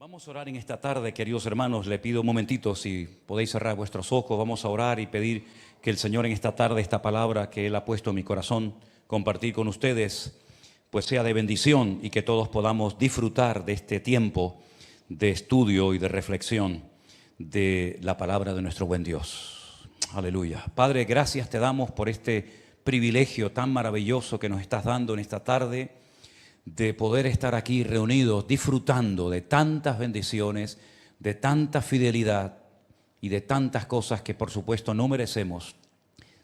Vamos a orar en esta tarde, queridos hermanos. Le pido un momentito, si podéis cerrar vuestros ojos, vamos a orar y pedir que el Señor en esta tarde, esta palabra que Él ha puesto en mi corazón, compartir con ustedes, pues sea de bendición y que todos podamos disfrutar de este tiempo de estudio y de reflexión de la palabra de nuestro buen Dios. Aleluya. Padre, gracias te damos por este privilegio tan maravilloso que nos estás dando en esta tarde, de poder estar aquí reunidos, disfrutando de tantas bendiciones, de tanta fidelidad y de tantas cosas que por supuesto no merecemos,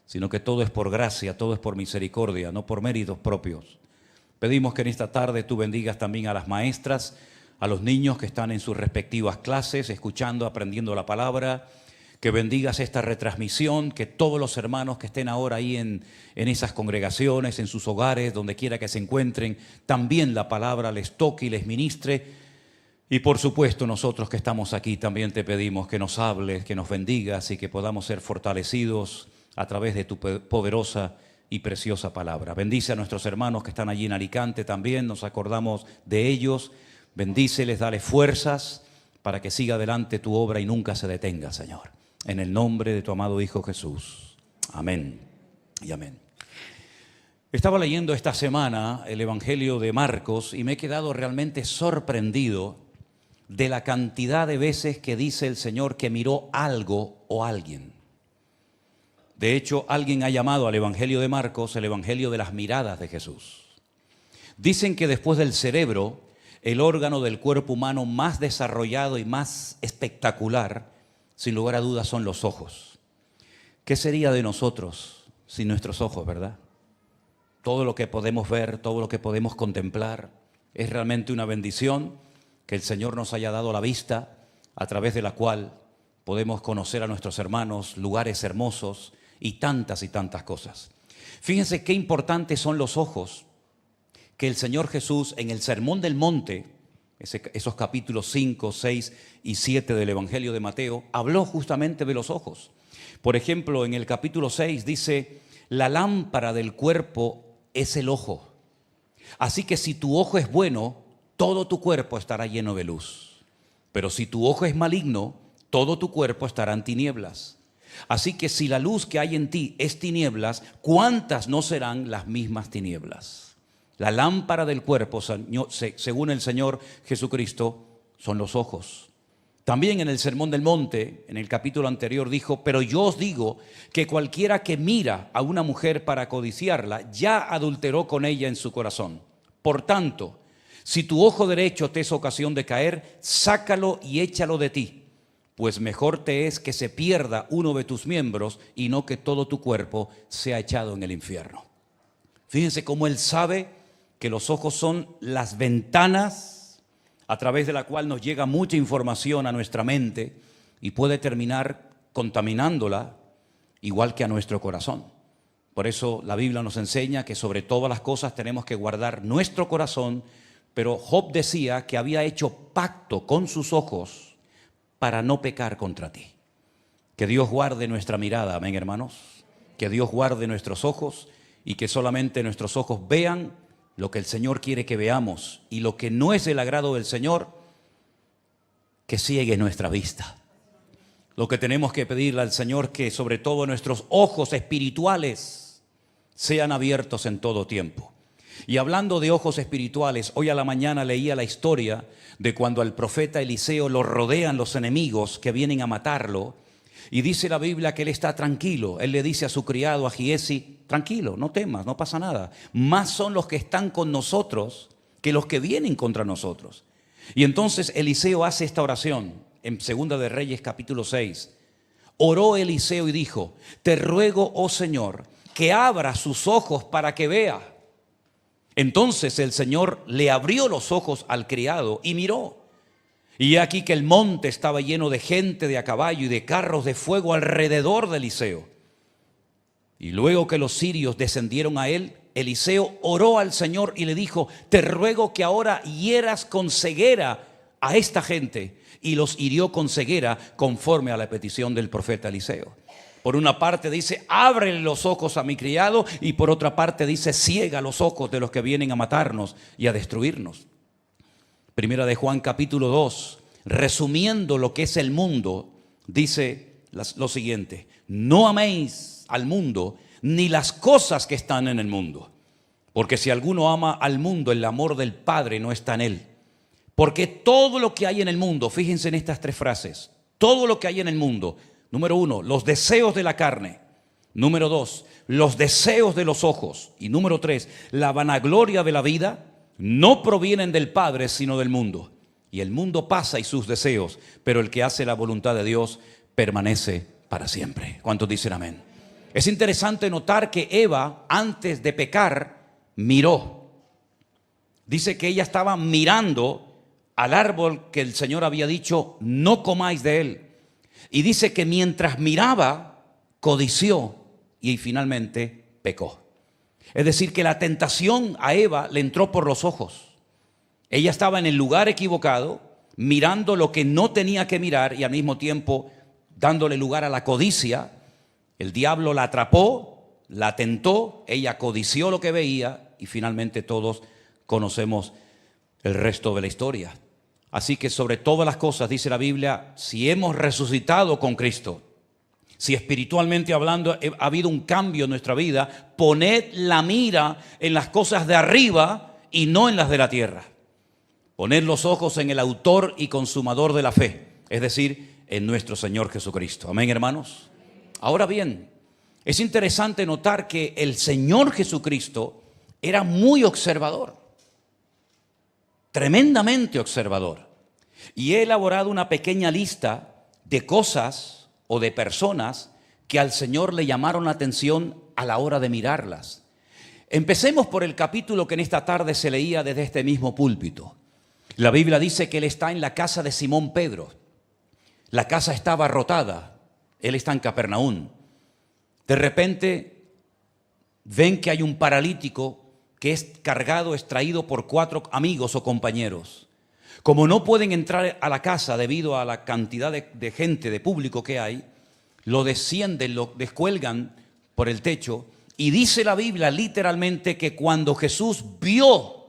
sino que todo es por gracia, todo es por misericordia, no por méritos propios. Pedimos que en esta tarde tú bendigas también a las maestras, a los niños que están en sus respectivas clases, escuchando, aprendiendo la palabra, que bendigas esta retransmisión, que todos los hermanos que estén ahora ahí en esas congregaciones, en sus hogares, donde quiera que se encuentren, también la palabra les toque y les ministre. Y por supuesto nosotros que estamos aquí también te pedimos que nos hables, que nos bendigas y que podamos ser fortalecidos a través de tu poderosa y preciosa palabra. Bendice a nuestros hermanos que están allí en Alicante también, nos acordamos de ellos. Bendíceles, dale fuerzas para que siga adelante tu obra y nunca se detenga, Señor. En el nombre de tu amado Hijo Jesús. Amén y amén. Estaba leyendo esta semana el Evangelio de Marcos y me he quedado realmente sorprendido de la cantidad de veces que dice el Señor que miró algo o alguien. De hecho, alguien ha llamado al Evangelio de Marcos el Evangelio de las miradas de Jesús. Dicen que después del cerebro, el órgano del cuerpo humano más desarrollado y más espectacular, sin lugar a dudas, son los ojos. ¿Qué sería de nosotros sin nuestros ojos, verdad? Todo lo que podemos ver, todo lo que podemos contemplar, es realmente una bendición que el Señor nos haya dado la vista, a través de la cual podemos conocer a nuestros hermanos, lugares hermosos y tantas cosas. Fíjense qué importantes son los ojos, que el Señor Jesús en el Sermón del Monte, esos capítulos 5, 6 y 7 del Evangelio de Mateo, habló justamente de los ojos. Por ejemplo, en el capítulo 6 dice, la lámpara del cuerpo es el ojo. Así que si tu ojo es bueno, todo tu cuerpo estará lleno de luz. Pero si tu ojo es maligno, todo tu cuerpo estará en tinieblas. Así que si la luz que hay en ti es tinieblas, ¿cuántas no serán las mismas tinieblas? La lámpara del cuerpo, según el Señor Jesucristo, son los ojos. También en el Sermón del Monte, en el capítulo anterior, dijo, pero yo os digo que cualquiera que mira a una mujer para codiciarla, ya adulteró con ella en su corazón. Por tanto, si tu ojo derecho te es ocasión de caer, sácalo y échalo de ti, pues mejor te es que se pierda uno de tus miembros y no que todo tu cuerpo sea echado en el infierno. Fíjense cómo Él sabe que los ojos son las ventanas a través de la cual nos llega mucha información a nuestra mente y puede terminar contaminándola igual que a nuestro corazón. Por eso la Biblia nos enseña que sobre todas las cosas tenemos que guardar nuestro corazón, pero Job decía que había hecho pacto con sus ojos para no pecar contra ti. Que Dios guarde nuestra mirada, amén, hermanos. Que Dios guarde nuestros ojos y que solamente nuestros ojos vean lo que el Señor quiere que veamos, y lo que no es del agrado del Señor, que ciegue nuestra vista. Lo que tenemos que pedirle al Señor, que sobre todo nuestros ojos espirituales sean abiertos en todo tiempo. Y hablando de ojos espirituales, hoy a la mañana leía la historia de cuando al profeta Eliseo lo rodean los enemigos que vienen a matarlo, y dice la Biblia que él está tranquilo. Él le dice a su criado, a Giesi, tranquilo, no temas, no pasa nada. Más son los que están con nosotros que los que vienen contra nosotros. Y entonces Eliseo hace esta oración en Segunda de Reyes capítulo 6. Oró Eliseo y dijo, te ruego, oh Señor, que abra sus ojos para que vea. Entonces el Señor le abrió los ojos al criado y miró. Y aquí que el monte estaba lleno de gente de a caballo y de carros de fuego alrededor de Eliseo. Y luego que los sirios descendieron a él, Eliseo oró al Señor y le dijo, te ruego que ahora hieras con ceguera a esta gente. Y los hirió con ceguera conforme a la petición del profeta Eliseo. Por una parte dice, ábrele los ojos a mi criado, y por otra parte dice, ciega los ojos de los que vienen a matarnos y a destruirnos. Primera de Juan capítulo 2 resumiendo lo que es el mundo, dice lo siguiente: no améis al mundo ni las cosas que están en el mundo, porque si alguno ama al mundo, el amor del Padre no está en él. Porque todo lo que hay en el mundo, fíjense en estas tres frases, todo lo que hay en el mundo, número 1, los deseos de la carne; número 2, los deseos de los ojos; y número 3, la vanagloria de la vida, no provienen del Padre, sino del mundo. Y el mundo pasa y sus deseos, pero el que hace la voluntad de Dios permanece para siempre. ¿Cuántos dicen amén? Es interesante notar que Eva, antes de pecar, miró. Dice que ella estaba mirando al árbol que el Señor había dicho, no comáis de él. Y dice que mientras miraba, codició y finalmente pecó. Es decir, que la tentación a Eva le entró por los ojos. Ella estaba en el lugar equivocado, mirando lo que no tenía que mirar y al mismo tiempo dándole lugar a la codicia. El diablo la atrapó, la tentó, ella codició lo que veía y finalmente todos conocemos el resto de la historia. Así que sobre todas las cosas, dice la Biblia, si hemos resucitado con Cristo, si espiritualmente hablando ha habido un cambio en nuestra vida, poned la mira en las cosas de arriba y no en las de la tierra. Poned los ojos en el autor y consumador de la fe, es decir, en nuestro Señor Jesucristo. Amén, hermanos. Ahora bien, es interesante notar que el Señor Jesucristo era muy observador, tremendamente observador. Y he elaborado una pequeña lista de cosas o de personas que al Señor le llamaron la atención a la hora de mirarlas. Empecemos por el capítulo que en esta tarde se leía desde este mismo púlpito. La Biblia dice que Él está en la casa de Simón Pedro. La casa está abarrotada. Él está en Capernaum. De repente ven que hay un paralítico que es cargado, es traído por 4 amigos o compañeros. Como no pueden entrar a la casa debido a la cantidad de gente, de público que hay, lo descienden, lo descuelgan por el techo. Y dice la Biblia literalmente que cuando Jesús vio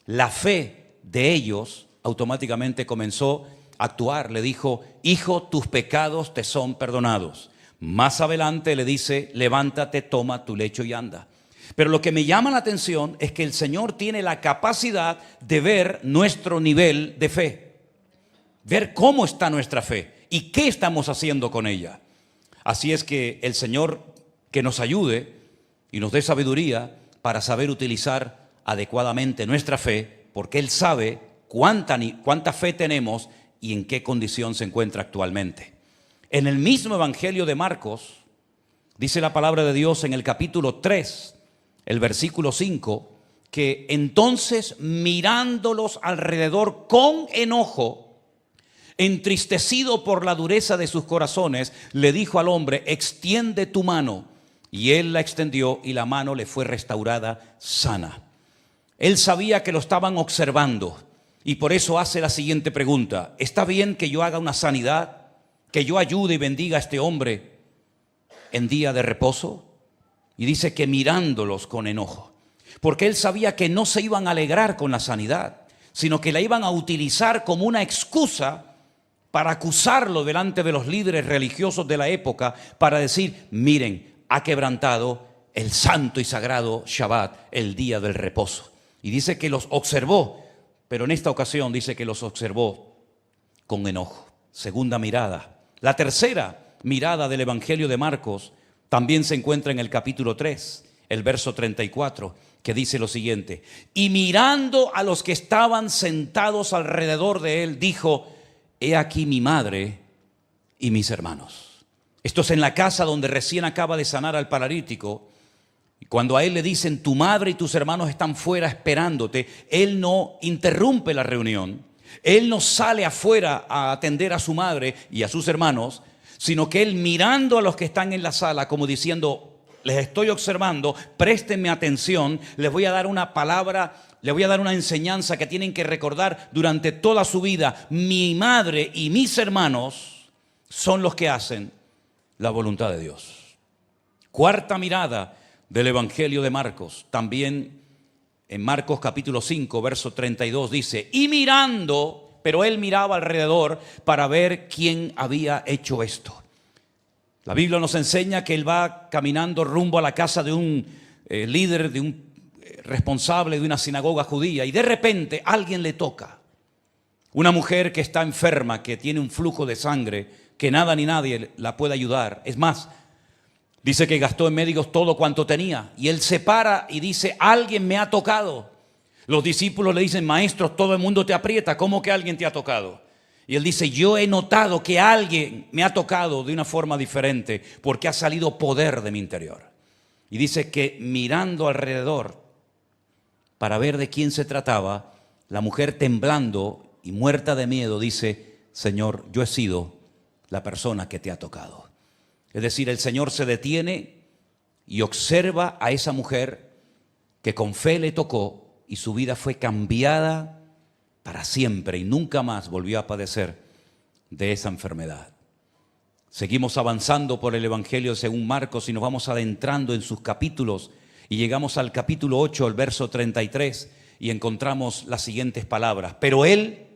la fe de ellos, automáticamente comenzó a actuar. Le dijo, hijo, tus pecados te son perdonados. Más adelante le dice, levántate, toma tu lecho y anda. Pero lo que me llama la atención es que el Señor tiene la capacidad de ver nuestro nivel de fe, ver cómo está nuestra fe y qué estamos haciendo con ella. Así es que el Señor que nos ayude y nos dé sabiduría para saber utilizar adecuadamente nuestra fe, porque Él sabe cuánta fe tenemos y en qué condición se encuentra actualmente. En el mismo Evangelio de Marcos, dice la palabra de Dios en el capítulo 3, el versículo 5, que entonces mirándolos alrededor con enojo, entristecido por la dureza de sus corazones, le dijo al hombre, extiende tu mano. Y él la extendió y la mano le fue restaurada sana. Él sabía que lo estaban observando y por eso hace la siguiente pregunta. ¿Está bien que yo haga una sanidad? ¿Que yo ayude y bendiga a este hombre en día de reposo? Y dice que mirándolos con enojo, porque él sabía que no se iban a alegrar con la sanidad, sino que la iban a utilizar como una excusa para acusarlo delante de los líderes religiosos de la época, para decir, miren, ha quebrantado el santo y sagrado Shabbat, el día del reposo. Y dice que los observó, pero en esta ocasión dice que los observó con enojo. Segunda mirada. La tercera mirada del Evangelio de Marcos también se encuentra en el capítulo 3, el verso 34, que dice lo siguiente. Y mirando a los que estaban sentados alrededor de él, dijo, he aquí mi madre y mis hermanos. Esto es en la casa donde recién acaba de sanar al paralítico. Y cuando a él le dicen, tu madre y tus hermanos están fuera esperándote, él no interrumpe la reunión. Él no sale afuera a atender a su madre y a sus hermanos, sino que él mirando a los que están en la sala como diciendo, les estoy observando, préstenme atención, les voy a dar una palabra, les voy a dar una enseñanza que tienen que recordar durante toda su vida. Mi madre y mis hermanos son los que hacen la voluntad de Dios. Cuarta mirada del Evangelio de Marcos, también en Marcos capítulo 5, verso 32 dice, y mirando pero él miraba alrededor para ver quién había hecho esto. La Biblia nos enseña que él va caminando rumbo a la casa de un líder, de un responsable de una sinagoga judía, y de repente alguien le toca. Una mujer que está enferma, que tiene un flujo de sangre, que nada ni nadie la puede ayudar. Es más, dice que gastó en médicos todo cuanto tenía. Y él se para y dice, alguien me ha tocado. Los discípulos le dicen, maestro, todo el mundo te aprieta, ¿cómo que alguien te ha tocado? Y él dice, yo he notado que alguien me ha tocado de una forma diferente, porque ha salido poder de mi interior. Y dice que mirando alrededor para ver de quién se trataba, la mujer temblando y muerta de miedo dice, Señor, yo he sido la persona que te ha tocado. Es decir, el Señor se detiene y observa a esa mujer que con fe le tocó y su vida fue cambiada para siempre y nunca más volvió a padecer de esa enfermedad. Seguimos avanzando por el Evangelio según Marcos y nos vamos adentrando en sus capítulos y llegamos al capítulo 8, el verso 33, y encontramos las siguientes palabras. Pero él,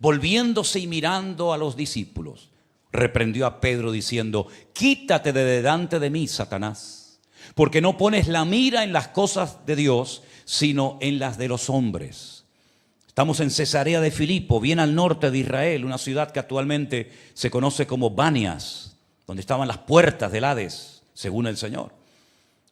volviéndose y mirando a los discípulos, reprendió a Pedro diciendo, quítate de delante de mí, Satanás, porque no pones la mira en las cosas de Dios, sino en las de los hombres. Estamos en Cesarea de Filipo, bien al norte de Israel, una ciudad que actualmente se conoce como Banias, donde estaban las puertas del Hades, según el Señor.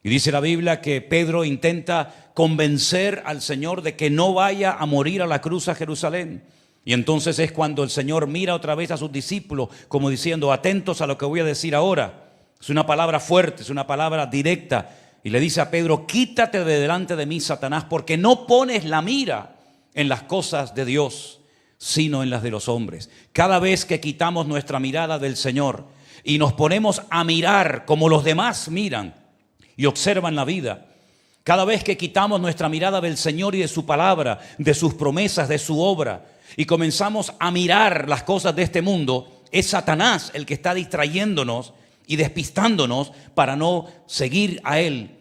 Y dice la Biblia que Pedro intenta convencer al Señor de que no vaya a morir a la cruz a Jerusalén. Y entonces es cuando el Señor mira otra vez a sus discípulos como diciendo, atentos a lo que voy a decir ahora. Es una palabra fuerte, es una palabra directa. Y le dice a Pedro, quítate de delante de mí, Satanás, porque no pones la mira en las cosas de Dios, sino en las de los hombres. Cada vez que quitamos nuestra mirada del Señor y nos ponemos a mirar como los demás miran y observan la vida, cada vez que quitamos nuestra mirada del Señor y de su palabra, de sus promesas, de su obra, y comenzamos a mirar las cosas de este mundo, es Satanás el que está distrayéndonos y despistándonos para no seguir a Él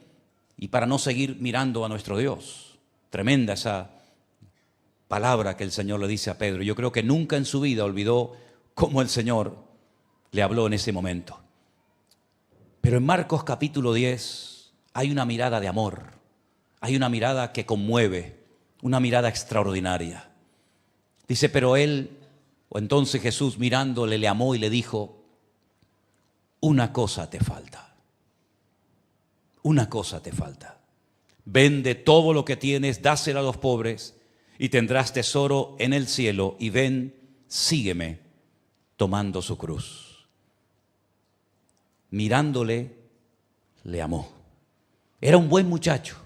y para no seguir mirando a nuestro Dios. Tremenda esa palabra que el Señor le dice a Pedro. Yo creo que nunca en su vida olvidó cómo el Señor le habló en ese momento. Pero en Marcos capítulo 10 hay una mirada de amor, hay una mirada que conmueve, una mirada extraordinaria. Dice, pero él, o entonces Jesús mirándole, le amó y le dijo, una cosa te falta, una cosa te falta. Vende todo lo que tienes, dáselo a los pobres y tendrás tesoro en el cielo y ven, sígueme tomando su cruz. Mirándole, le amó. Era un buen muchacho,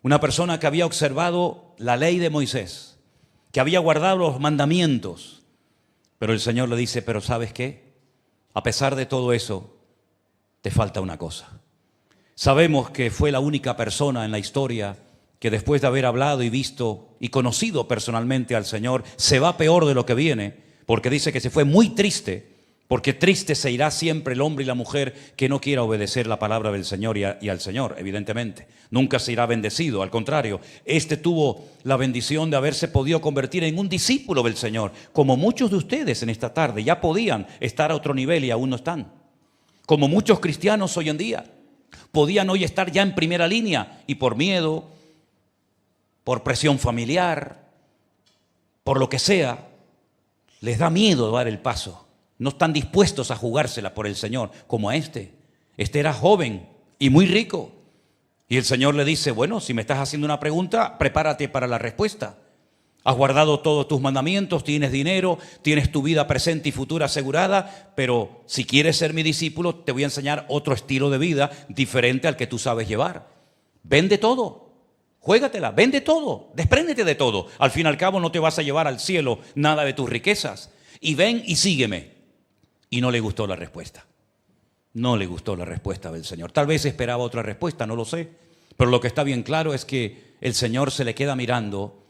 una persona que había observado la ley de Moisés, que había guardado los mandamientos. Pero el Señor le dice, pero ¿sabes qué? A pesar de todo eso, te falta una cosa. Sabemos que fue la única persona en la historia que después de haber hablado y visto y conocido personalmente al Señor, se va peor de lo que viene, porque dice que se fue muy triste, porque triste se irá siempre el hombre y la mujer que no quiera obedecer la palabra del Señor y al Señor, evidentemente. Nunca se irá bendecido, al contrario, este tuvo la bendición de haberse podido convertir en un discípulo del Señor, como muchos de ustedes en esta tarde ya podían estar a otro nivel y aún no están. Como muchos cristianos hoy en día podían hoy estar ya en primera línea y por miedo, por presión familiar, por lo que sea, les da miedo dar el paso. No están dispuestos a jugársela por el Señor, como a este. Este era joven y muy rico. Y el Señor le dice, bueno, si me estás haciendo una pregunta, prepárate para la respuesta. Has guardado todos tus mandamientos, tienes dinero, tienes tu vida presente y futura asegurada, pero si quieres ser mi discípulo, te voy a enseñar otro estilo de vida diferente al que tú sabes llevar. Vende todo, juégatela, vende todo, despréndete de todo. Al fin y al cabo no te vas a llevar al cielo nada de tus riquezas. Y ven y sígueme. Y no le gustó la respuesta. No le gustó la respuesta del Señor. Tal vez esperaba otra respuesta, no lo sé. Pero lo que está bien claro es que el Señor se le queda mirando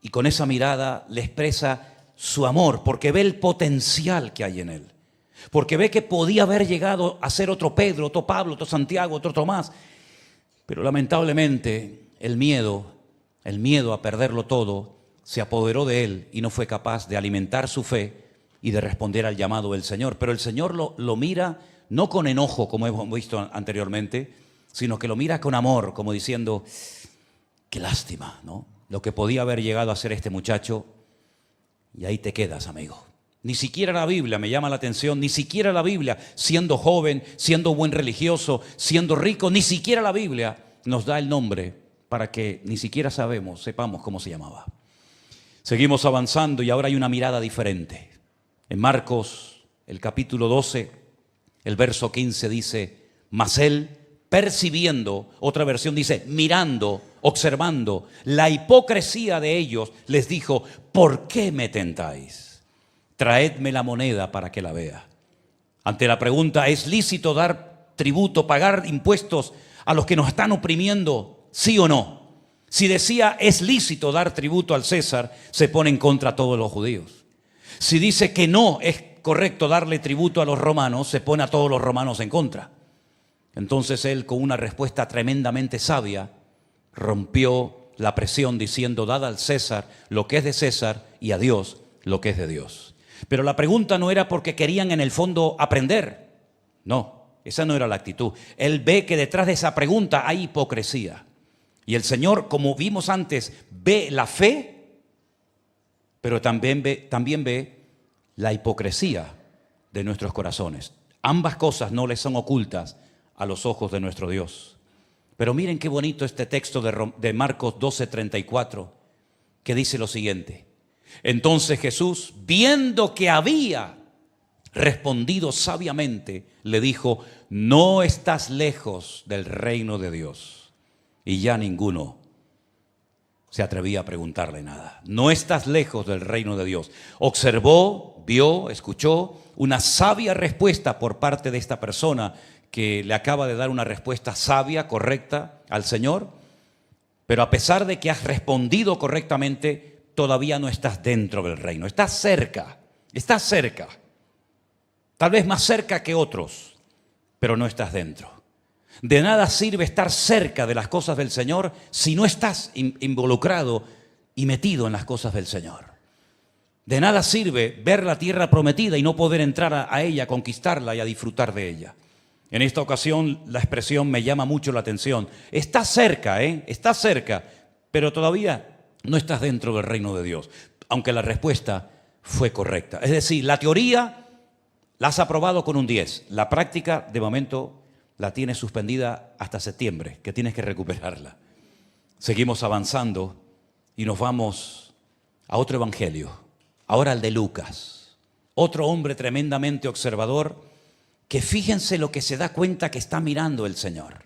y con esa mirada le expresa su amor, porque ve el potencial que hay en él. Porque ve que podía haber llegado a ser otro Pedro, otro Pablo, otro Santiago, otro Tomás. Pero lamentablemente el miedo a perderlo todo, se apoderó de él y no fue capaz de alimentar su fe y de responder al llamado del Señor. Pero el Señor lo mira no con enojo, como hemos visto anteriormente, sino que lo mira con amor, como diciendo, qué lástima, ¿no? Lo que podía haber llegado a ser este muchacho, y ahí te quedas, amigo. Ni siquiera la Biblia, me llama la atención, ni siquiera la Biblia, siendo joven, siendo buen religioso, siendo rico, ni siquiera la Biblia nos da el nombre para que ni siquiera sepamos cómo se llamaba. Seguimos avanzando y ahora hay una mirada diferente. En Marcos, el capítulo 12, el verso 15 dice, mas él, percibiendo, otra versión dice, mirando, observando la hipocresía de ellos, les dijo, ¿por qué me tentáis? Traedme la moneda para que la vea. Ante la pregunta, ¿es lícito dar tributo, pagar impuestos a los que nos están oprimiendo? ¿Sí o no? Si decía, es lícito dar tributo al César, se pone en contra a todos los judíos. Si dice que no es correcto darle tributo a los romanos, se pone a todos los romanos en contra. Entonces él, con una respuesta tremendamente sabia, rompió la presión diciendo, dad al César lo que es de César y a Dios lo que es de Dios. Pero la pregunta no era porque querían en el fondo aprender. No, esa no era la actitud. Él ve que detrás de esa pregunta hay hipocresía. Y el Señor, como vimos antes, ve la fe, pero también ve la hipocresía de nuestros corazones. Ambas cosas no les son ocultas a los ojos de nuestro Dios. Pero miren qué bonito este texto de Marcos 12:34, que dice lo siguiente. Entonces Jesús, viendo que había respondido sabiamente, le dijo, no estás lejos del reino de Dios. Y ya ninguno se atrevía a preguntarle nada. No estás lejos del reino de Dios. Observó, vio, escuchó una sabia respuesta por parte de esta persona que le acaba de dar una respuesta sabia, correcta al Señor. Pero a pesar de que has respondido correctamente, todavía no estás dentro del reino. Estás cerca, tal vez más cerca que otros, pero no estás dentro. De nada sirve estar cerca de las cosas del Señor si no estás involucrado y metido en las cosas del Señor. De nada sirve ver la tierra prometida y no poder entrar a ella, conquistarla y a disfrutar de ella. En esta ocasión la expresión me llama mucho la atención. Estás cerca, estás cerca, pero todavía no estás dentro del reino de Dios, aunque la respuesta fue correcta. Es decir, la teoría la has aprobado con un 10. La práctica, de momento, la tienes suspendida hasta septiembre, que tienes que recuperarla. Seguimos avanzando y nos vamos a otro evangelio, ahora al de Lucas. Otro hombre tremendamente observador, que fíjense lo que se da cuenta que está mirando el Señor.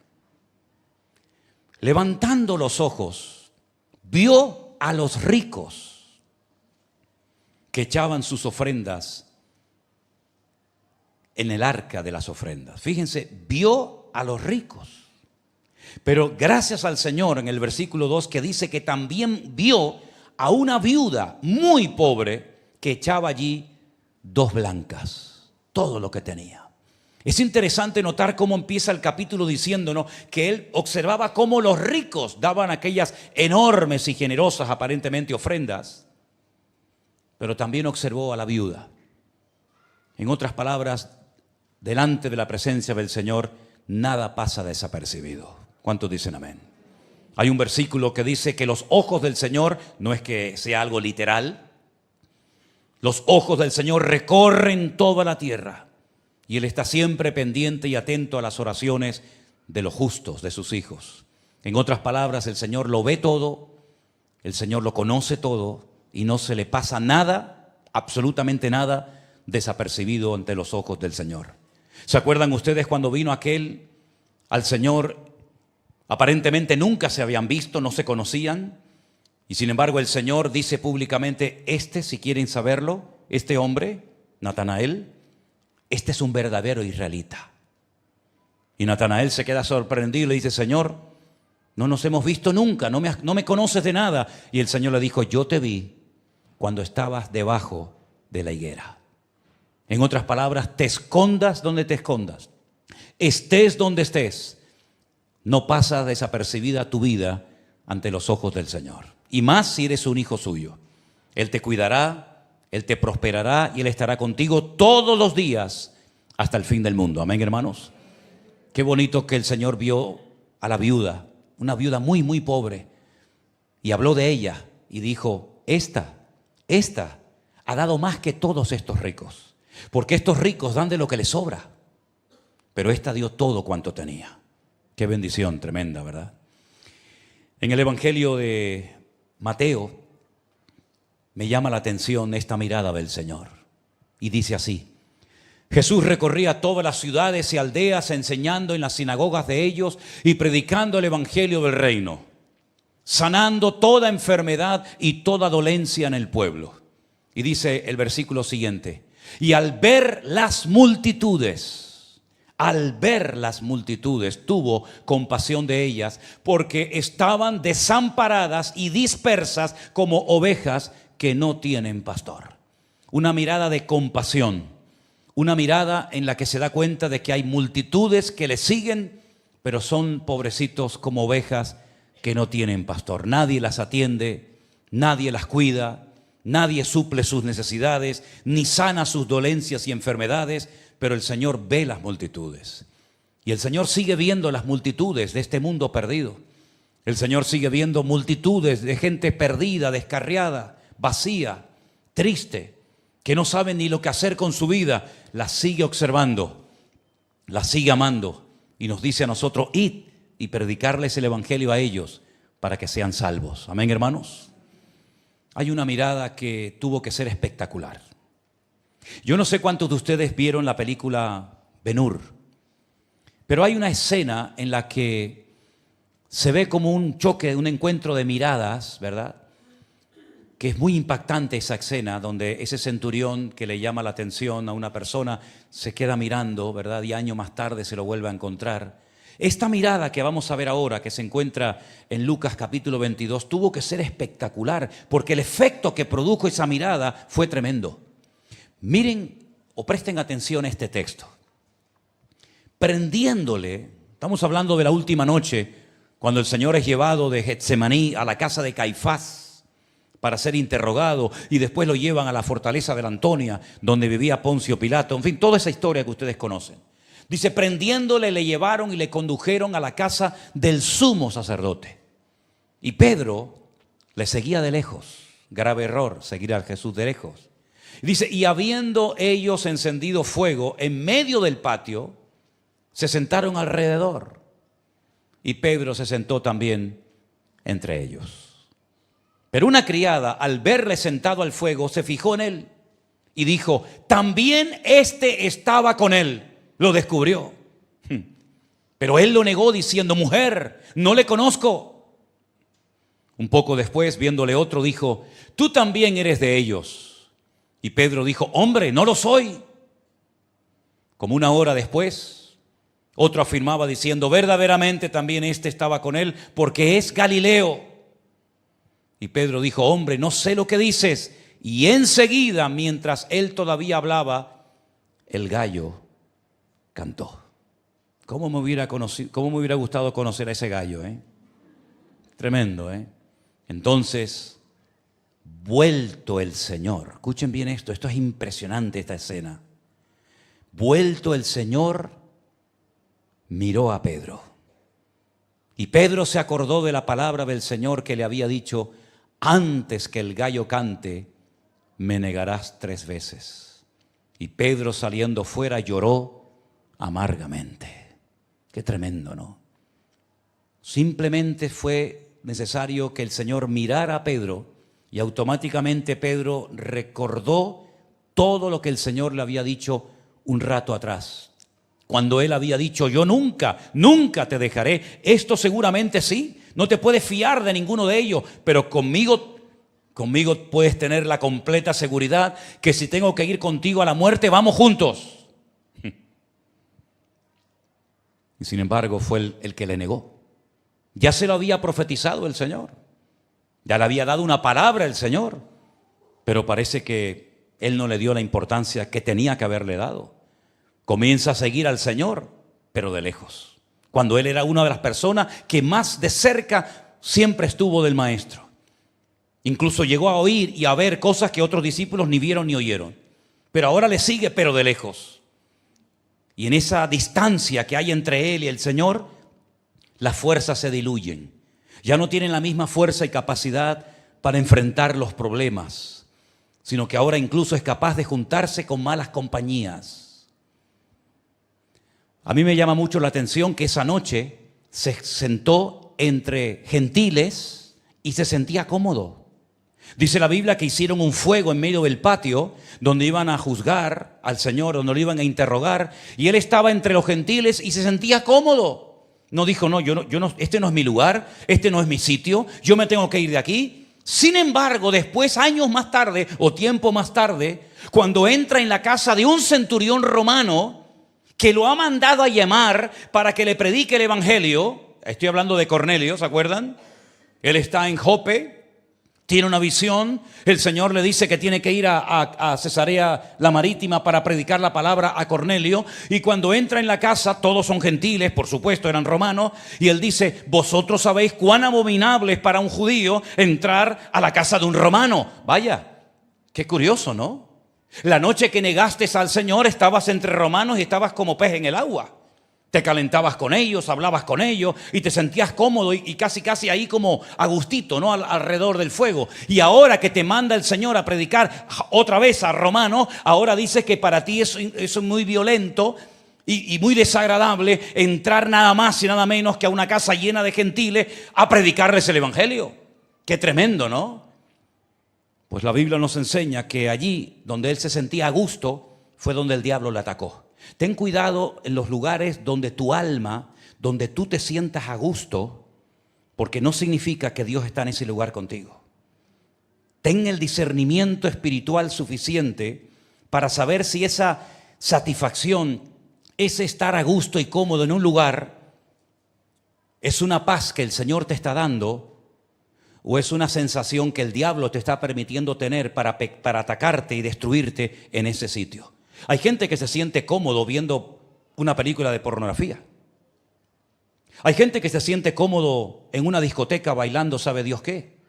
Levantando los ojos, vio a los ricos que echaban sus ofrendas en el arca de las ofrendas. Fíjense, vio a los ricos. Pero gracias al Señor, en el versículo 2, que dice que también vio a una viuda muy pobre que echaba allí 2 blancas, todo lo que tenía. Es interesante notar cómo empieza el capítulo diciéndonos que él observaba cómo los ricos daban aquellas enormes y generosas aparentemente ofrendas, pero también observó a la viuda. En otras palabras, delante de la presencia del Señor, nada pasa desapercibido. ¿Cuántos dicen amén? Hay un versículo que dice que los ojos del Señor, no es que sea algo literal, los ojos del Señor recorren toda la tierra. Y Él está siempre pendiente y atento a las oraciones de los justos, de sus hijos. En otras palabras, el Señor lo ve todo, el Señor lo conoce todo y no se le pasa nada, absolutamente nada, desapercibido ante los ojos del Señor. ¿Se acuerdan ustedes cuando vino aquel al Señor? Aparentemente nunca se habían visto, no se conocían. Y sin embargo el Señor dice públicamente, si quieren saberlo, este hombre, Natanael, este es un verdadero israelita. Y Natanael se queda sorprendido y le dice, Señor, no nos hemos visto nunca, no me conoces de nada. Y el Señor le dijo, yo te vi cuando estabas debajo de la higuera. En otras palabras, te escondas donde te escondas, estés donde estés, no pasa desapercibida tu vida ante los ojos del Señor. Y más si eres un hijo suyo. Él te cuidará, Él te prosperará y Él estará contigo todos los días hasta el fin del mundo. Amén, hermanos. Qué bonito que el Señor vio a la viuda, una viuda muy, muy pobre, y habló de ella y dijo, esta ha dado más que todos estos ricos, porque estos ricos dan de lo que les sobra, pero esta dio todo cuanto tenía. Qué bendición tremenda, ¿verdad? En el Evangelio de Mateo me llama la atención esta mirada del Señor. Y dice así: Jesús recorría todas las ciudades y aldeas enseñando en las sinagogas de ellos y predicando el Evangelio del reino, sanando toda enfermedad y toda dolencia en el pueblo. Y dice el versículo siguiente: y al ver las multitudes, tuvo compasión de ellas, porque estaban desamparadas y dispersas como ovejas que no tienen pastor. Una mirada de compasión, una mirada en la que se da cuenta de que hay multitudes que le siguen, pero son pobrecitos como ovejas que no tienen pastor. Nadie las atiende, nadie las cuida, nadie suple sus necesidades, ni sana sus dolencias y enfermedades, pero el Señor ve las multitudes. Y el Señor sigue viendo las multitudes de este mundo perdido. El Señor sigue viendo multitudes de gente perdida, descarriada, vacía, triste, que no saben ni lo que hacer con su vida. Las sigue observando, las sigue amando y nos dice a nosotros: id y predicarles el Evangelio a ellos para que sean salvos. Amén, hermanos. Hay una mirada que tuvo que ser espectacular. Yo no sé cuántos de ustedes vieron la película Ben-Hur, pero hay una escena en la que se ve como un choque, un encuentro de miradas, ¿verdad? Que es muy impactante esa escena donde ese centurión que le llama la atención a una persona se queda mirando, ¿verdad? Y años más tarde se lo vuelve a encontrar. Esta mirada que vamos a ver ahora, que se encuentra en Lucas capítulo 22, tuvo que ser espectacular, porque el efecto que produjo esa mirada fue tremendo. Miren o presten atención a este texto. Prendiéndole, estamos hablando de la última noche, cuando el Señor es llevado de Getsemaní a la casa de Caifás para ser interrogado, y después lo llevan a la fortaleza de la Antonia, donde vivía Poncio Pilato. En fin, toda esa historia que ustedes conocen. Dice, prendiéndole le llevaron y le condujeron a la casa del sumo sacerdote. Y Pedro le seguía de lejos. Grave error, seguir a Jesús de lejos. Dice, y habiendo ellos encendido fuego en medio del patio, se sentaron alrededor. Y Pedro se sentó también entre ellos. Pero una criada, al verle sentado al fuego, se fijó en él y dijo, también este estaba con él. Lo descubrió. Pero él lo negó diciendo, mujer, no le conozco. Un poco después, viéndole otro, dijo, tú también eres de ellos. Y Pedro dijo, hombre, no lo soy. Como una hora después, otro afirmaba diciendo, verdaderamente también este estaba con él, porque es Galileo. Y Pedro dijo, hombre, no sé lo que dices. Y enseguida, mientras él todavía hablaba, el gallo cantó. ¿Cómo me hubiera gustado conocer a ese gallo? Tremendo, ¿eh? Entonces, vuelto el Señor, escuchen bien esto es impresionante esta escena. Vuelto el Señor, miró a Pedro. Y Pedro se acordó de la palabra del Señor que le había dicho, antes que el gallo cante, me negarás 3 veces. Y Pedro saliendo fuera lloró amargamente. Qué tremendo, ¿no? Simplemente fue necesario que el Señor mirara a Pedro y automáticamente Pedro recordó todo lo que el Señor le había dicho un rato atrás. Cuando él había dicho, yo nunca te dejaré. Esto seguramente sí, no te puedes fiar de ninguno de ellos, pero conmigo puedes tener la completa seguridad que si tengo que ir contigo a la muerte, vamos juntos. Y sin embargo fue el que le negó. Ya se lo había profetizado el Señor. Ya le había dado una palabra el Señor. Pero parece que él no le dio la importancia que tenía que haberle dado. Comienza a seguir al Señor, pero de lejos. Cuando él era una de las personas que más de cerca siempre estuvo del Maestro. Incluso llegó a oír y a ver cosas que otros discípulos ni vieron ni oyeron. Pero ahora le sigue, pero de lejos. Y en esa distancia que hay entre él y el Señor, las fuerzas se diluyen. Ya no tienen la misma fuerza y capacidad para enfrentar los problemas, sino que ahora incluso es capaz de juntarse con malas compañías. A mí me llama mucho la atención que esa noche se sentó entre gentiles y se sentía cómodo. Dice la Biblia que hicieron un fuego en medio del patio donde iban a juzgar al Señor, donde lo iban a interrogar, y él estaba entre los gentiles y se sentía cómodo. No dijo, no, este no es mi lugar, este no es mi sitio, yo me tengo que ir de aquí. Sin embargo, después, años más tarde o tiempo más tarde, cuando entra en la casa de un centurión romano que lo ha mandado a llamar para que le predique el evangelio, estoy hablando de Cornelio, ¿se acuerdan? Él está en Jope. Tiene una visión, el Señor le dice que tiene que ir a Cesarea la Marítima para predicar la palabra a Cornelio, y cuando entra en la casa, todos son gentiles, por supuesto, eran romanos, y él dice, vosotros sabéis cuán abominable es para un judío entrar a la casa de un romano. Vaya, qué curioso, ¿no? La noche que negaste al Señor estabas entre romanos y estabas como pez en el agua. Te calentabas con ellos, hablabas con ellos y te sentías cómodo y casi ahí como a gustito, ¿no? Alrededor del fuego. Y ahora que te manda el Señor a predicar otra vez a romanos, ahora dices que para ti eso es muy violento y muy desagradable entrar nada más y nada menos que a una casa llena de gentiles a predicarles el evangelio. Qué tremendo, ¿no? Pues la Biblia nos enseña que allí donde él se sentía a gusto fue donde el diablo le atacó. Ten cuidado en los lugares donde tu alma, donde tú te sientas a gusto, porque no significa que Dios está en ese lugar contigo. Ten el discernimiento espiritual suficiente para saber si esa satisfacción, ese estar a gusto y cómodo en un lugar, es una paz que el Señor te está dando o es una sensación que el diablo te está permitiendo tener para atacarte y destruirte en ese sitio. Hay gente que se siente cómodo viendo una película de pornografía. Hay gente que se siente cómodo en una discoteca bailando sabe Dios qué.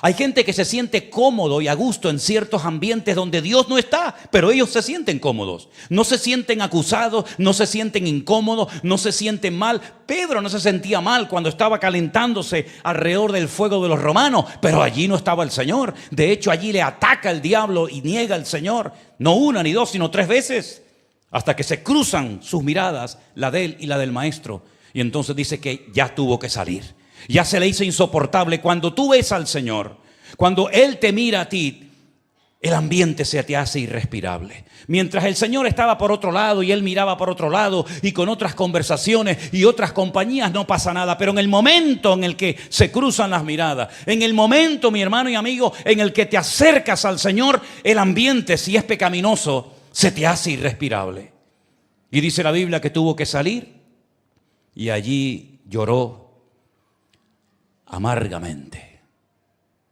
Hay gente que se siente cómodo y a gusto en ciertos ambientes donde Dios no está, pero ellos se sienten cómodos. No se sienten acusados, no se sienten incómodos, no se sienten mal. Pedro no se sentía mal cuando estaba calentándose alrededor del fuego de los romanos, pero allí no estaba el Señor. De hecho, allí le ataca el diablo y niega al Señor. No una ni dos, sino 3 veces, hasta que se cruzan sus miradas, la de él y la del maestro. Y entonces dice que ya tuvo que salir. Ya se le hizo insoportable. Cuando tú ves al Señor, cuando Él te mira a ti, el ambiente se te hace irrespirable. Mientras el Señor estaba por otro lado y Él miraba por otro lado y con otras conversaciones y otras compañías, no pasa nada. Pero en el momento en el que se cruzan las miradas, en el momento, mi hermano y amigo, en el que te acercas al Señor, el ambiente, si es pecaminoso, se te hace irrespirable. Y dice la Biblia que tuvo que salir y allí lloró amargamente,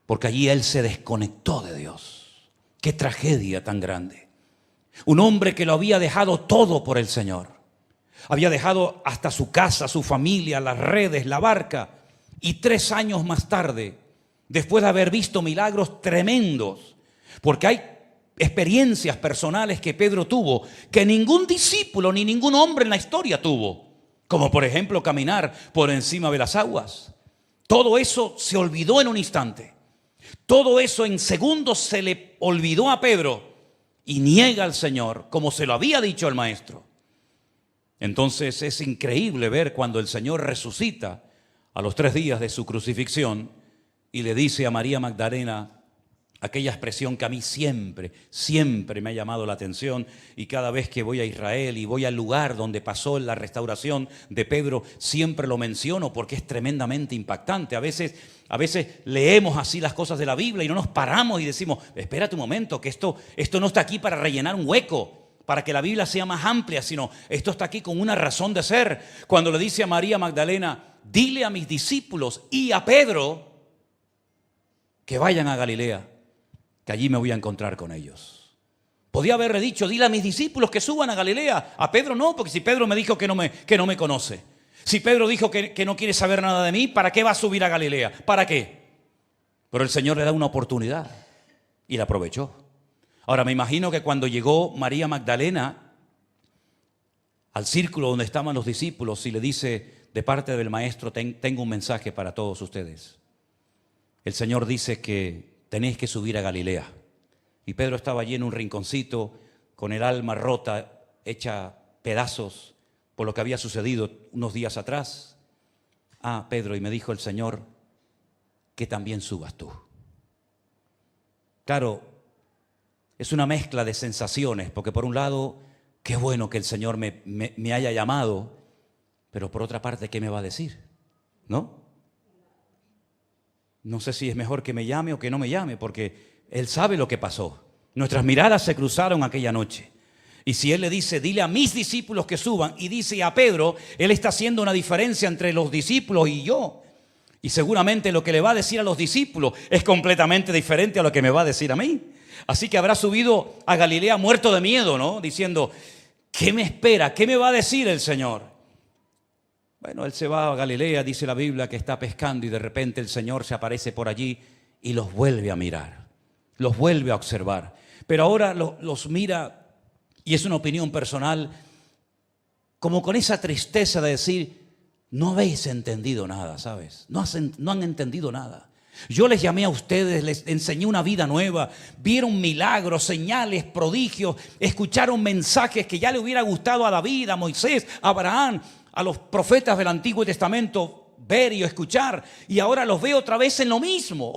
porque allí él se desconectó de Dios. Qué tragedia tan grande. Un hombre que lo había dejado todo por el Señor. Había dejado hasta su casa, su familia, las redes, la barca. Y 3 años más tarde, después de haber visto milagros tremendos, porque hay experiencias personales que Pedro tuvo que ningún discípulo ni ningún hombre en la historia tuvo, como por ejemplo caminar por encima de las aguas. Todo eso se olvidó en un instante. Todo eso en segundos se le olvidó a Pedro y niega al Señor como se lo había dicho el maestro. Entonces es increíble ver cuando el Señor resucita a los 3 días de su crucifixión y le dice a María Magdalena aquella expresión que a mí siempre me ha llamado la atención, y cada vez que voy a Israel y voy al lugar donde pasó la restauración de Pedro, siempre lo menciono porque es tremendamente impactante. A veces leemos así las cosas de la Biblia y no nos paramos y decimos, espérate un momento, que esto no está aquí para rellenar un hueco, para que la Biblia sea más amplia, sino esto está aquí con una razón de ser. Cuando le dice a María Magdalena, dile a mis discípulos y a Pedro que vayan a Galilea, que allí me voy a encontrar con ellos. Podía haberle dicho, dile a mis discípulos que suban a Galilea. A Pedro no, porque si Pedro me dijo que no me conoce, si Pedro dijo que no quiere saber nada de mí, ¿para qué va a subir a Galilea? ¿Para qué? Pero el Señor le da una oportunidad y la aprovechó. Ahora me imagino que cuando llegó María Magdalena al círculo donde estaban los discípulos y le dice de parte del maestro, tengo un mensaje para todos ustedes. El Señor dice que tenéis que subir a Galilea. Y Pedro estaba allí en un rinconcito con el alma rota, hecha pedazos por lo que había sucedido unos días atrás. Ah, Pedro, y me dijo el Señor que también subas tú. Claro, es una mezcla de sensaciones, porque por un lado, qué bueno que el Señor me haya llamado, pero por otra parte, ¿qué me va a decir? ¿No? No sé si es mejor que me llame o que no me llame, porque Él sabe lo que pasó. Nuestras miradas se cruzaron aquella noche. Y si Él le dice, dile a mis discípulos que suban, y dice a Pedro, Él está haciendo una diferencia entre los discípulos y yo. Y seguramente lo que le va a decir a los discípulos es completamente diferente a lo que me va a decir a mí. Así que habrá subido a Galilea muerto de miedo, ¿no? Diciendo, ¿qué me espera? ¿Qué me va a decir el Señor? Bueno, Él se va a Galilea, dice la Biblia, que está pescando y de repente el Señor se aparece por allí y los vuelve a mirar, los vuelve a observar. Pero ahora los mira, y es una opinión personal, como con esa tristeza de decir, no habéis entendido nada, ¿sabes? No han entendido nada. Yo les llamé a ustedes, les enseñé una vida nueva, vieron milagros, señales, prodigios, escucharon mensajes que ya le hubiera gustado a David, a Moisés, a Abraham, a los profetas del Antiguo Testamento ver y escuchar, y ahora los veo otra vez en lo mismo,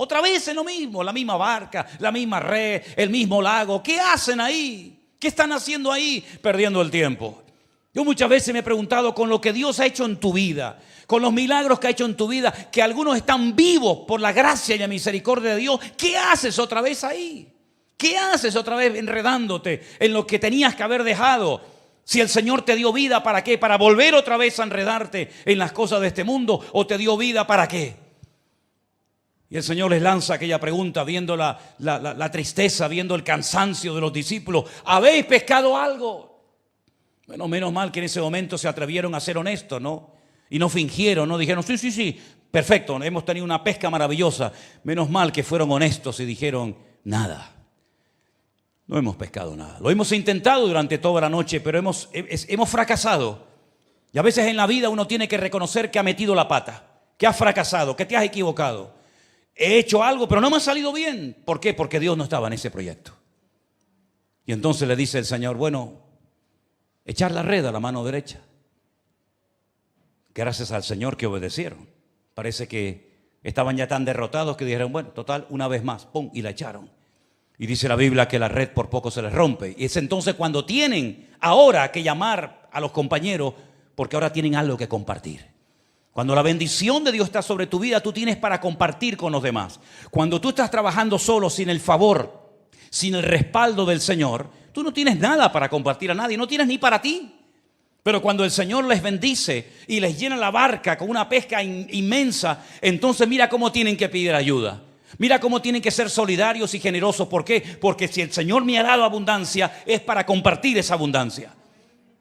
la misma barca, la misma red, el mismo lago. ¿Qué hacen ahí? ¿Qué están haciendo ahí? Perdiendo el tiempo. Yo muchas veces me he preguntado, con lo que Dios ha hecho en tu vida, con los milagros que ha hecho en tu vida, que algunos están vivos por la gracia y la misericordia de Dios, ¿qué haces otra vez ahí? ¿Qué haces otra vez enredándote en lo que tenías que haber dejado? Si el Señor te dio vida, ¿para qué? ¿Para volver otra vez a enredarte en las cosas de este mundo? ¿O te dio vida para qué? Y el Señor les lanza aquella pregunta, viendo la tristeza, viendo el cansancio de los discípulos. ¿Habéis pescado algo? Bueno, menos mal que en ese momento se atrevieron a ser honestos, ¿no? Y no fingieron, no dijeron, sí, perfecto, hemos tenido una pesca maravillosa. Menos mal que fueron honestos y dijeron, nada. No hemos pescado nada. Lo hemos intentado durante toda la noche, pero hemos fracasado. Y a veces en la vida uno tiene que reconocer que ha metido la pata, que has fracasado, que te has equivocado. He hecho algo, pero no me ha salido bien. ¿Por qué? Porque Dios no estaba en ese proyecto. Y entonces le dice el Señor, bueno, echar la red a la mano derecha. Gracias al Señor que obedecieron. Parece que estaban ya tan derrotados que dijeron, bueno, total, una vez más, pum, y la echaron. Y dice la Biblia que la red por poco se les rompe. Y es entonces cuando tienen ahora que llamar a los compañeros, porque ahora tienen algo que compartir. Cuando la bendición de Dios está sobre tu vida, tú tienes para compartir con los demás. Cuando tú estás trabajando solo, sin el favor, sin el respaldo del Señor, tú no tienes nada para compartir a nadie, no tienes ni para ti. Pero cuando el Señor les bendice y les llena la barca con una pesca inmensa, entonces mira cómo tienen que pedir ayuda. Mira cómo tienen que ser solidarios y generosos. ¿Por qué? Porque si el Señor me ha dado abundancia, es para compartir esa abundancia.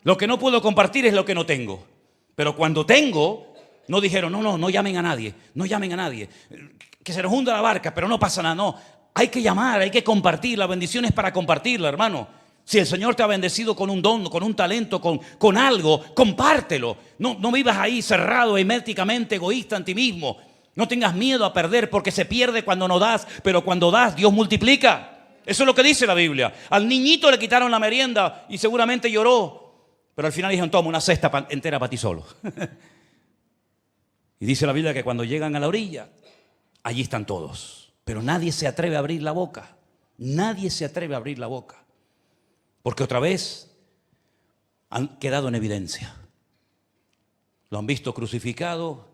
Lo que no puedo compartir es lo que no tengo. Pero cuando tengo, no dijeron, no llamen a nadie, no llamen a nadie. Que se nos hunda la barca, pero no pasa nada, no. Hay que llamar, hay que compartir. La bendición es para compartirla, hermano. Si el Señor te ha bendecido con un don, con un talento, con algo, compártelo. No vivas ahí cerrado, herméticamente, egoísta en ti mismo. No tengas miedo a perder, porque se pierde cuando no das, pero cuando das, Dios multiplica. Eso es lo que dice la Biblia. Al niñito le quitaron la merienda y seguramente lloró, pero al final dijeron, toma una cesta entera para ti solo. Y dice la Biblia que cuando llegan a la orilla, allí están todos, pero nadie se atreve a abrir la boca. Nadie se atreve a abrir la boca, porque otra vez han quedado en evidencia. Lo han visto crucificado,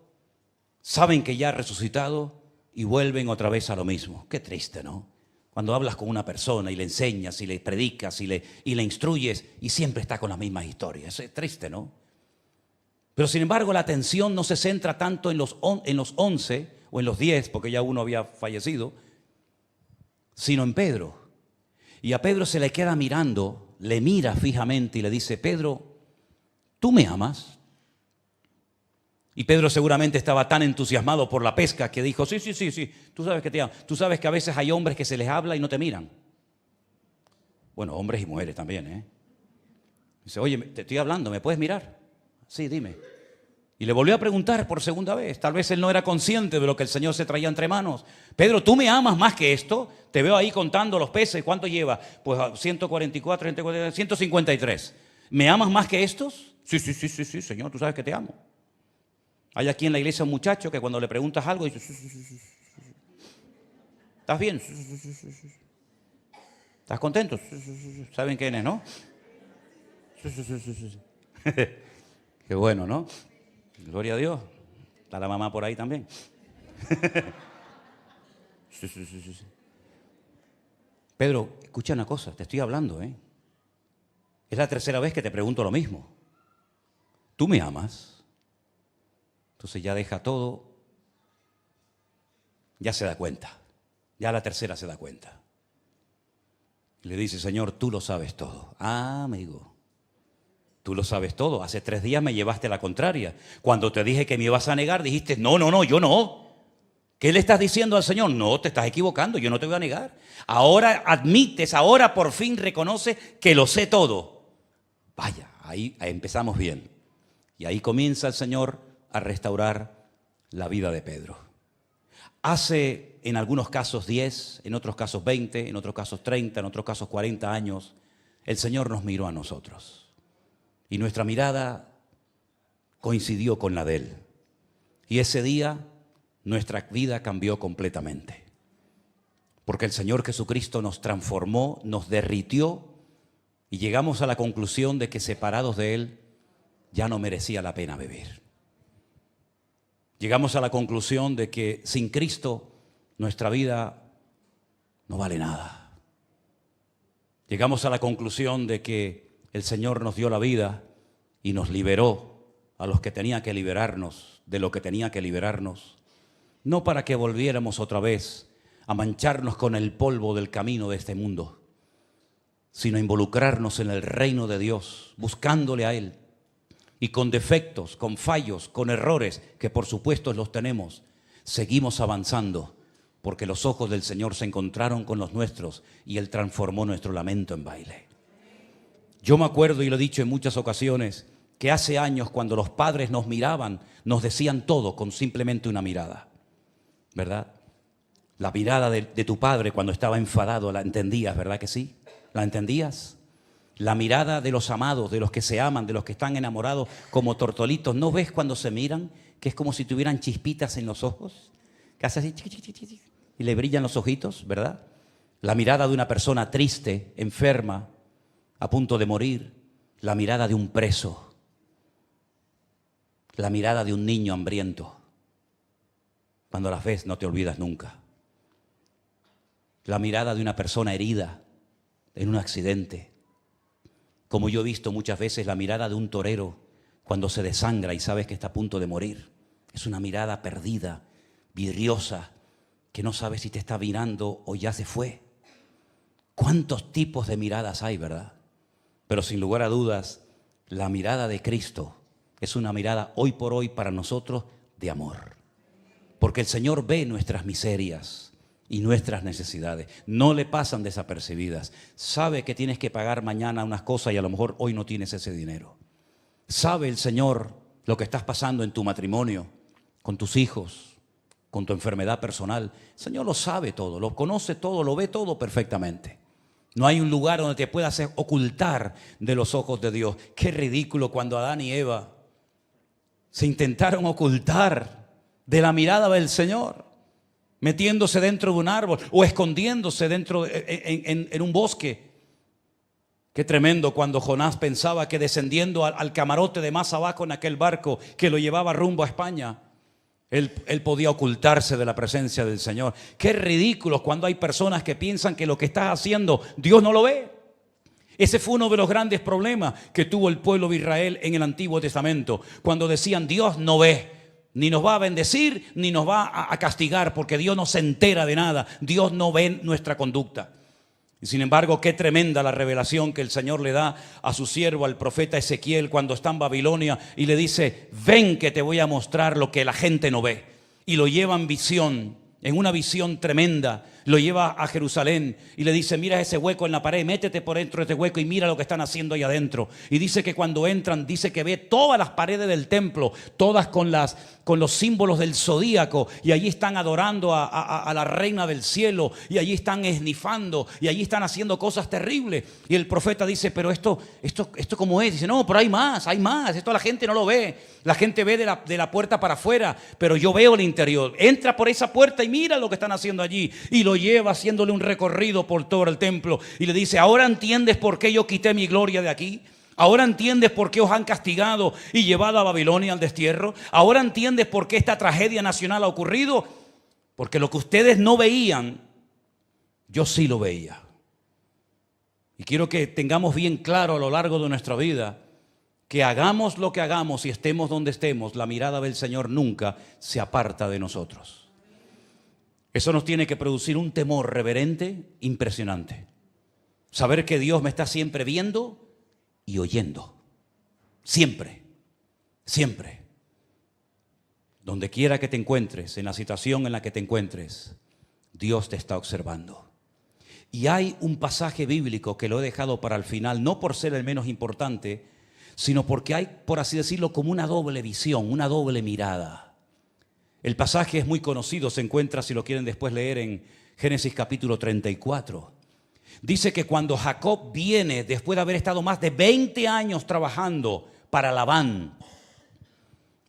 saben que ya ha resucitado y vuelven otra vez a lo mismo. Qué triste, ¿no? Cuando hablas con una persona y le enseñas y le predicas y le instruyes y siempre está con las mismas historias. Es triste, ¿no? Pero sin embargo la atención no se centra tanto en los 11 o en los 10, porque ya uno había fallecido, sino en Pedro. Y a Pedro se le queda mirando, le mira fijamente y le dice, Pedro, ¿tú me amas? Y Pedro seguramente estaba tan entusiasmado por la pesca que dijo, sí, tú sabes que te amo. Tú sabes que a veces hay hombres que se les habla y no te miran. Bueno, hombres y mujeres también, ¿eh? Dice, oye, te estoy hablando, ¿me puedes mirar? Sí, dime. Y le volvió a preguntar por segunda vez. Tal vez él no era consciente de lo que el Señor se traía entre manos. Pedro, ¿tú me amas más que esto? Te veo ahí contando los peces. ¿Cuánto lleva? Pues 144, 153. ¿Me amas más que estos? Sí, Señor, tú sabes que te amo. Hay aquí en la iglesia un muchacho que cuando le preguntas algo dice, ¿estás bien? ¿Estás contento? ¿Saben quién es, no? Qué bueno, ¿no? Gloria a Dios. Está la mamá por ahí también. Sí. Pedro, escucha una cosa, te estoy hablando, ¿eh? Es la tercera vez que te pregunto lo mismo. ¿Tú me amas? Entonces ya deja todo, ya se da cuenta, ya la tercera se da cuenta. Le dice, Señor, tú lo sabes todo. Ah, amigo, tú lo sabes todo. Hace 3 días me llevaste la contraria. Cuando te dije que me ibas a negar, dijiste, no, yo no. ¿Qué le estás diciendo al Señor? No, te estás equivocando, yo no te voy a negar. Ahora admites, ahora por fin reconoces que lo sé todo. Vaya, ahí empezamos bien. Y ahí comienza el Señor a restaurar la vida de Pedro. Hace en algunos casos 10, en otros casos 20, en otros casos 30, en otros casos 40 años, el Señor nos miró a nosotros. Y nuestra mirada coincidió con la de Él. Y ese día nuestra vida cambió completamente. Porque el Señor Jesucristo nos transformó, nos derritió y llegamos a la conclusión de que separados de Él ya no merecía la pena vivir. Llegamos a la conclusión de que sin Cristo nuestra vida no vale nada. Llegamos a la conclusión de que el Señor nos dio la vida y nos liberó a los que tenía que liberarnos, de lo que tenía que liberarnos, no para que volviéramos otra vez a mancharnos con el polvo del camino de este mundo, sino involucrarnos en el reino de Dios, buscándole a Él. Y con defectos, con fallos, con errores, que por supuesto los tenemos, seguimos avanzando, porque los ojos del Señor se encontraron con los nuestros y Él transformó nuestro lamento en baile. Yo me acuerdo, y lo he dicho en muchas ocasiones, que hace años cuando los padres nos miraban, nos decían todo con simplemente una mirada, ¿verdad? La mirada de tu padre cuando estaba enfadado, la entendías, ¿verdad que sí? ¿La entendías? La mirada de los amados, de los que se aman, de los que están enamorados como tortolitos. ¿No ves cuando se miran que es como si tuvieran chispitas en los ojos? Que hace así y le brillan los ojitos, ¿verdad? La mirada de una persona triste, enferma, a punto de morir. La mirada de un preso. La mirada de un niño hambriento. Cuando las ves no te olvidas nunca. La mirada de una persona herida en un accidente. Como yo he visto muchas veces la mirada de un torero cuando se desangra y sabes que está a punto de morir. Es una mirada perdida, vidriosa, que no sabes si te está mirando o ya se fue. ¿Cuántos tipos de miradas hay, verdad? Pero sin lugar a dudas, la mirada de Cristo es una mirada hoy por hoy para nosotros de amor. Porque el Señor ve nuestras miserias y nuestras necesidades, no le pasan desapercibidas. Sabe que tienes que pagar mañana unas cosas y a lo mejor hoy no tienes ese dinero. Sabe el Señor lo que estás pasando en tu matrimonio, con tus hijos, con tu enfermedad personal. El Señor lo sabe todo, lo conoce todo, lo ve todo perfectamente. No hay un lugar donde te puedas ocultar de los ojos de Dios. Qué ridículo cuando Adán y Eva se intentaron ocultar de la mirada del Señor, metiéndose dentro de un árbol o escondiéndose dentro en un bosque. Qué tremendo cuando Jonás pensaba que descendiendo al camarote de más abajo en aquel barco que lo llevaba rumbo a España, él podía ocultarse de la presencia del Señor. Qué ridículo cuando hay personas que piensan que lo que estás haciendo Dios no lo ve. Ese fue uno de los grandes problemas que tuvo el pueblo de Israel en el Antiguo Testamento, cuando decían Dios no ve. Ni nos va a bendecir, ni nos va a castigar, porque Dios no se entera de nada. Dios no ve nuestra conducta. Y sin embargo, qué tremenda la revelación que el Señor le da a su siervo, al profeta Ezequiel, cuando está en Babilonia y le dice: ven que te voy a mostrar lo que la gente no ve. Y lo lleva en visión, en una visión tremenda. Lo lleva a Jerusalén y le dice: mira ese hueco en la pared, métete por dentro de este hueco y mira lo que están haciendo ahí adentro. Y dice que cuando entran, dice que ve todas las paredes del templo, todas con los símbolos del zodíaco, y allí están adorando a la reina del cielo, y allí están esnifando, y allí están haciendo cosas terribles. Y el profeta dice: pero esto ¿cómo es? Dice: no, pero hay más, esto la gente no lo ve, la gente ve de la puerta para afuera, pero yo veo el interior. Entra por esa puerta y mira lo que están haciendo allí. Y lo lleva haciéndole un recorrido por todo el templo y le dice: ahora entiendes por qué yo quité mi gloria de aquí. Ahora entiendes por qué os han castigado y llevado a Babilonia al destierro. Ahora entiendes por qué esta tragedia nacional ha ocurrido. Porque lo que ustedes no veían, yo sí lo veía. Y quiero que tengamos bien claro a lo largo de nuestra vida que hagamos lo que hagamos y estemos donde estemos, la mirada del Señor nunca se aparta de nosotros. Eso nos tiene que producir un temor reverente impresionante. Saber que Dios me está siempre viendo y oyendo. Siempre, siempre. Donde quiera que te encuentres, en la situación en la que te encuentres, Dios te está observando. Y hay un pasaje bíblico que lo he dejado para el final, no por ser el menos importante, sino porque hay, por así decirlo, como una doble visión, una doble mirada. El pasaje es muy conocido, se encuentra, si lo quieren después leer, en Génesis capítulo 34. Dice que cuando Jacob viene, después de haber estado más de 20 años trabajando para Labán,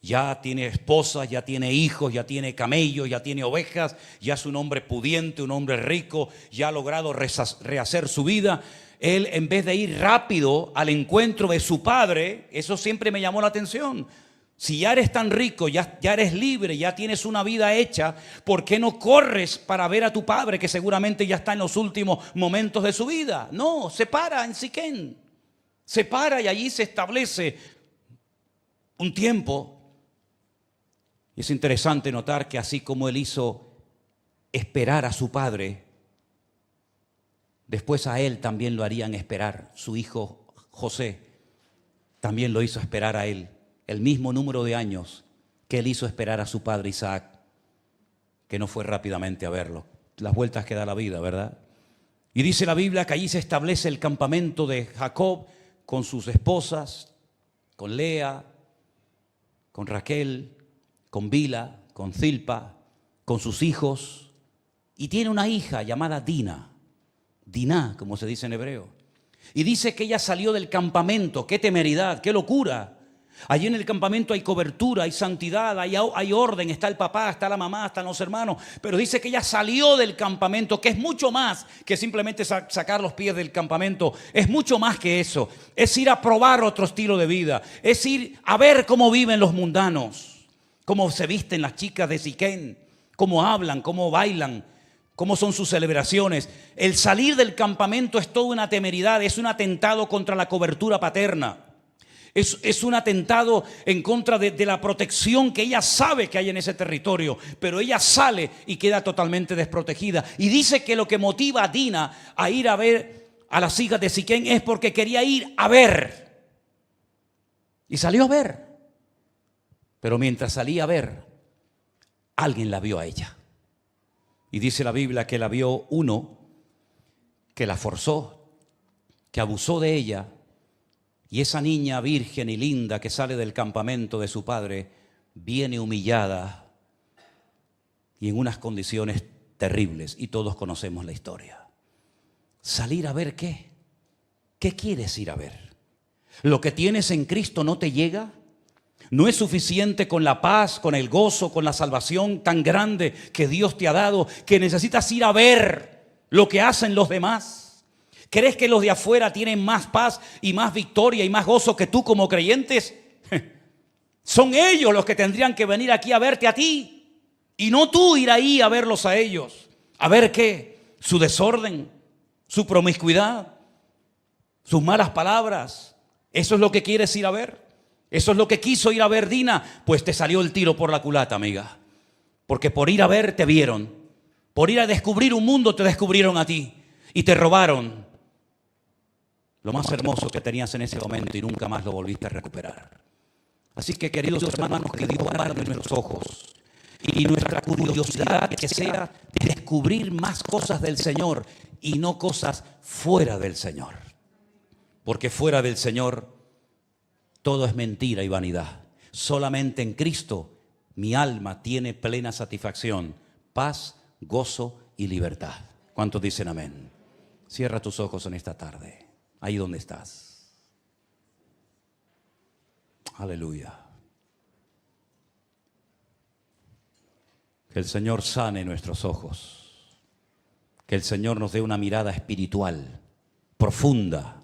ya tiene esposa, ya tiene hijos, ya tiene camellos, ya tiene ovejas, ya es un hombre pudiente, un hombre rico, ya ha logrado rehacer su vida. Él, en vez de ir rápido al encuentro de su padre, eso siempre me llamó la atención. Si ya eres tan rico, ya eres libre, ya tienes una vida hecha, ¿por qué no corres para ver a tu padre que seguramente ya está en los últimos momentos de su vida? No, se para en Siquén. Se para y allí se establece un tiempo. Y es interesante notar que así como él hizo esperar a su padre, después a él también lo harían esperar. Su hijo José también lo hizo esperar a él. El mismo número de años que él hizo esperar a su padre Isaac, que no fue rápidamente a verlo. Las vueltas que da la vida, ¿verdad? Y dice la Biblia que allí se establece el campamento de Jacob con sus esposas, con Lea, con Raquel, con Bila, con Zilpa, con sus hijos. Y tiene una hija llamada Dina, Diná, como se dice en hebreo. Y dice que ella salió del campamento. ¡Qué temeridad, qué locura! Allí en el campamento hay cobertura, hay santidad, hay orden, está el papá, está la mamá, están los hermanos. Pero dice que ella salió del campamento, que es mucho más que simplemente sacar los pies del campamento. Es mucho más que eso. Es ir a probar otro estilo de vida. Es ir a ver cómo viven los mundanos, cómo se visten las chicas de Siquén, cómo hablan, cómo bailan, cómo son sus celebraciones. El salir del campamento es toda una temeridad, es un atentado contra la cobertura paterna. Es un atentado en contra de la protección que ella sabe que hay en ese territorio, pero ella sale y queda totalmente desprotegida. Y dice que lo que motiva a Dina a ir a ver a las hijas de Siquén es porque quería ir a ver. Y salió a ver. Pero mientras salía a ver, alguien la vio a ella. Y dice la Biblia que la vio uno que la forzó, que abusó de ella. Y esa niña virgen y linda que sale del campamento de su padre viene humillada y en unas condiciones terribles. Y todos conocemos la historia. ¿Salir a ver qué? ¿Qué quieres ir a ver? ¿Lo que tienes en Cristo no te llega? ¿No es suficiente con la paz, con el gozo, con la salvación tan grande que Dios te ha dado, que necesitas ir a ver lo que hacen los demás? ¿Crees que los de afuera tienen más paz y más victoria y más gozo que tú como creyentes? Son ellos los que tendrían que venir aquí a verte a ti y no tú ir ahí a verlos a ellos. ¿A ver qué? Su desorden, su promiscuidad, sus malas palabras. ¿Eso es lo que quieres ir a ver? ¿Eso es lo que quiso ir a ver Dina? Pues te salió el tiro por la culata, amiga. Porque por ir a ver te vieron. Por ir a descubrir un mundo te descubrieron a ti. y te robaron lo más hermoso que tenías en ese momento y nunca más lo volviste a recuperar. Así que, queridos hermanos, que Dios guarde nuestros ojos y nuestra curiosidad que sea descubrir más cosas del Señor y no cosas fuera del Señor. Porque fuera del Señor todo es mentira y vanidad. Solamente en Cristo mi alma tiene plena satisfacción, paz, gozo y libertad. ¿Cuántos dicen amén? Cierra tus ojos en esta tarde, ahí donde estás. Aleluya. Que el Señor sane nuestros ojos. Que el Señor nos dé una mirada espiritual, profunda.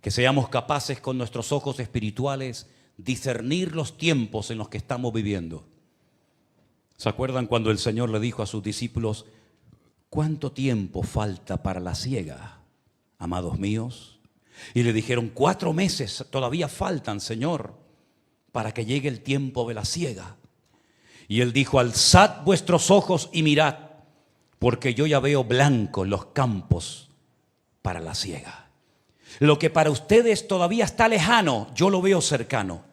Que seamos capaces con nuestros ojos espirituales discernir los tiempos en los que estamos viviendo. ¿Se acuerdan cuando el Señor le dijo a sus discípulos: ¿cuánto tiempo falta para la siega, amados míos? Y le dijeron: 4 meses todavía faltan, Señor, para que llegue el tiempo de la siega. Y Él dijo: alzad vuestros ojos y mirad, porque yo ya veo blancos los campos para la siega. Lo que para ustedes todavía está lejano, yo lo veo cercano.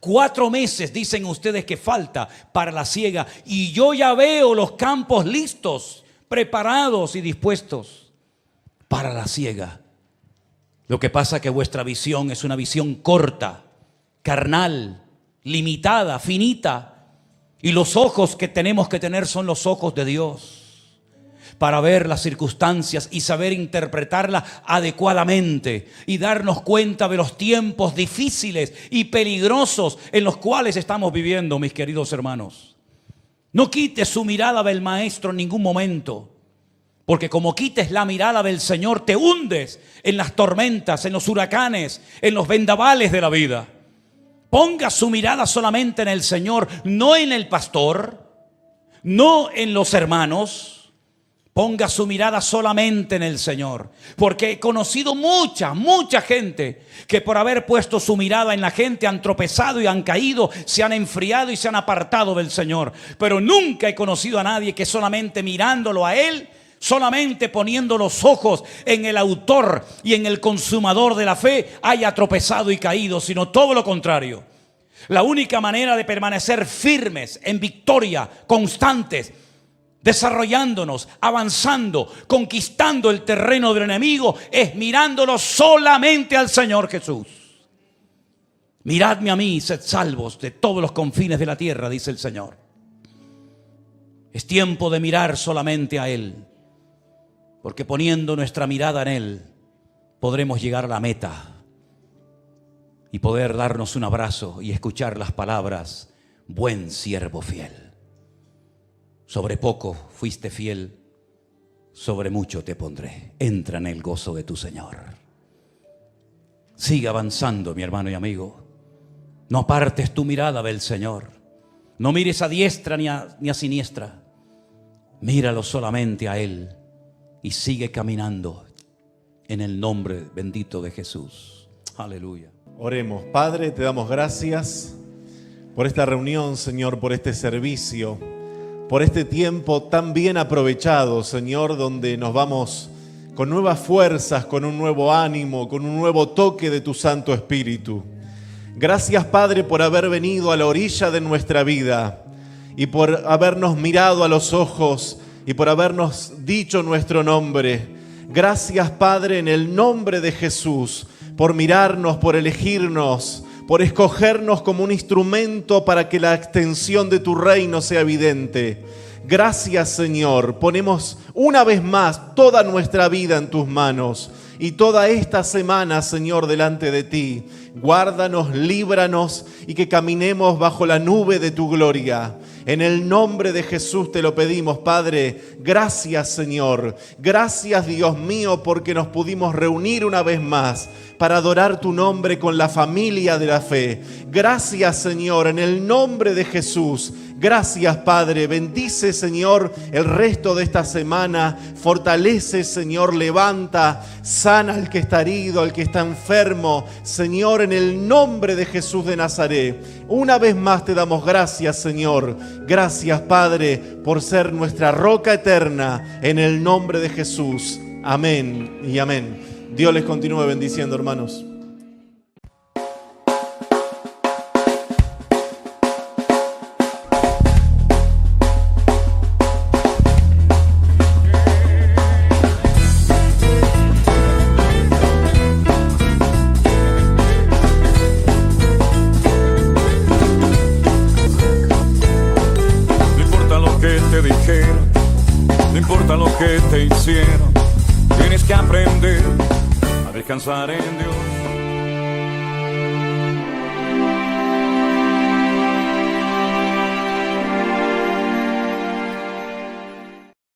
4 meses dicen ustedes que falta para la siega y yo ya veo los campos listos, preparados y dispuestos para la siega. Lo que pasa es que vuestra visión es una visión corta, carnal, limitada, finita, y los ojos que tenemos que tener son los ojos de Dios para ver las circunstancias y saber interpretarlas adecuadamente y darnos cuenta de los tiempos difíciles y peligrosos en los cuales estamos viviendo, mis queridos hermanos. No quites su mirada del Maestro en ningún momento, porque como quites la mirada del Señor, te hundes en las tormentas, en los huracanes, en los vendavales de la vida. Ponga su mirada solamente en el Señor, no en el pastor, no en los hermanos. Ponga su mirada solamente en el Señor, porque he conocido mucha gente que por haber puesto su mirada en la gente han tropezado y han caído, se han enfriado y se han apartado del Señor. Pero nunca he conocido a nadie que solamente mirándolo a Él, solamente poniendo los ojos en el autor y en el consumador de la fe, haya tropezado y caído, sino todo lo contrario. La única manera de permanecer firmes, en victoria, constantes, desarrollándonos, avanzando, conquistando el terreno del enemigo, es mirándolo solamente al Señor Jesús. Miradme a mí, sed salvos de todos los confines de la tierra, dice el Señor. Es tiempo de mirar solamente a Él, porque poniendo nuestra mirada en Él, podremos llegar a la meta y poder darnos un abrazo y escuchar las palabras: buen siervo fiel. Sobre poco fuiste fiel, sobre mucho te pondré. Entra en el gozo de tu Señor. Sigue avanzando, mi hermano y amigo. No apartes tu mirada del Señor. No mires a diestra ni a siniestra. Míralo solamente a Él y sigue caminando en el nombre bendito de Jesús. Aleluya. Oremos. Padre, te damos gracias por esta reunión, Señor, por este servicio, por este tiempo tan bien aprovechado, Señor, donde nos vamos con nuevas fuerzas, con un nuevo ánimo, con un nuevo toque de tu Santo Espíritu. Gracias, Padre, por haber venido a la orilla de nuestra vida y por habernos mirado a los ojos y por habernos dicho nuestro nombre. Gracias, Padre, en el nombre de Jesús, por mirarnos, por elegirnos, por escogernos como un instrumento para que la extensión de tu reino sea evidente. Gracias, Señor. Ponemos una vez más toda nuestra vida en tus manos y toda esta semana, Señor, delante de ti. Guárdanos, líbranos y que caminemos bajo la nube de tu gloria. En el nombre de Jesús te lo pedimos, Padre. Gracias, Señor. Gracias, Dios mío, porque nos pudimos reunir una vez más para adorar tu nombre con la familia de la fe. Gracias, Señor, en el nombre de Jesús. Gracias, Padre. Bendice, Señor, el resto de esta semana. Fortalece, Señor, levanta, sana al que está herido, al que está enfermo. Señor, en el nombre de Jesús de Nazaret, una vez más te damos gracias, Señor. Gracias, Padre, por ser nuestra roca eterna, en el nombre de Jesús. Amén y amén. Dios les continúe bendiciendo, hermanos. No importa lo que te hicieron, tienes que aprender a descansar en Dios.